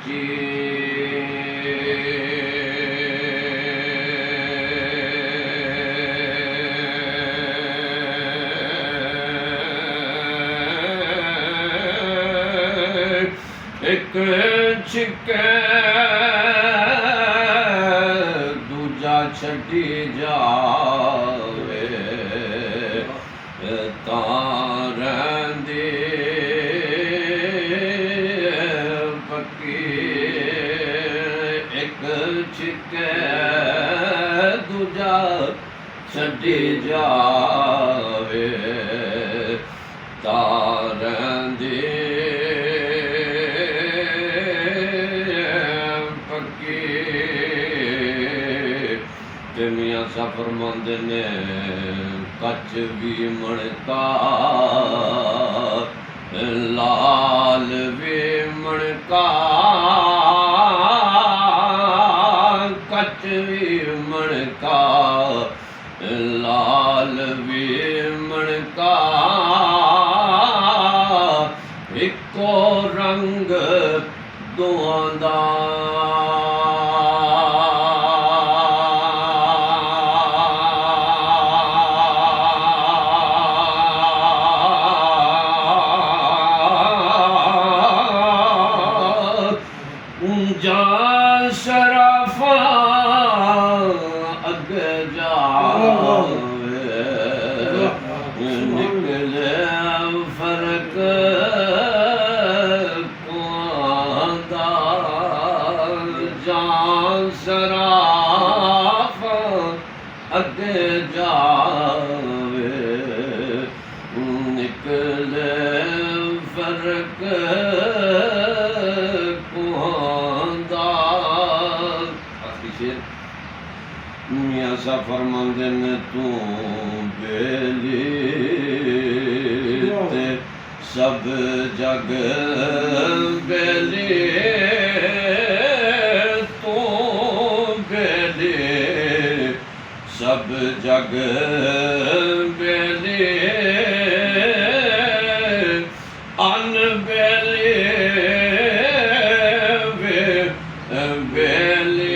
ਸੱਚੀ ਇੱਕ ਛਿੱਕੇ ਦੂਜਾ ਛੱਡੀ ਜਾਵੇ ਤਾਂ ਰਹਿੰਦੀ ਪੱਕੀ ਇੱਕ ਛਿੱਕੇ ਦੂਜਾ ਛੱਡੀ ਜਾਵੇ ਤਾਂ ਰਹਿੰਦੀ ਤੇ ਮੀਆਂ ਸਾਹਿਬ ਫਰਮਾਉਂਦੇ ਨੇ ਕੱਚ ਵੀ ਮਣਕਾ ਲਾਲ ਵੀ ਮਣਕਾ ਕੱਚ ਵੀ ਮਣਕਾ ਲਾਲ ਵੀ ਮਣਕਾ ਇੱਕੋ ਰੰਗ ਦੋਹਾਂ ਦਾ ਜਾਂ ਸ਼ਰਾਫਾਂ ਅੱਗੇ ਜਾਵੇ ਨਿਕਲੇ ਫਰਕ ਕੁਆਂਦਾ ਜਾਂ ਸ਼ਰਾਫਾਂ ਅੱਗੇ ਜਾਵੇ ਨਿਕਲੇ ਫਰਕ ਮੀਆਂ ਸਾਹਿਬ ਫਰਮਾਉਂਦੇ ਨੇ ਤੂੰ ਬੇਲੀ ਤੇ ਸਭ ਜਗ ਬੇਲੀ ਤੂੰ ਬੇਲੀ ਸਭ ਜਗ ਬੇਲੀ ਅਨਬੇਲੀ ਬੇਲੀ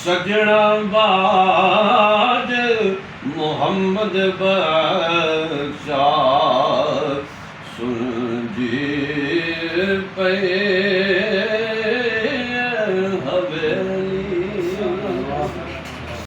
सजना बाज मोहम्मद बख्शा सुन जी पे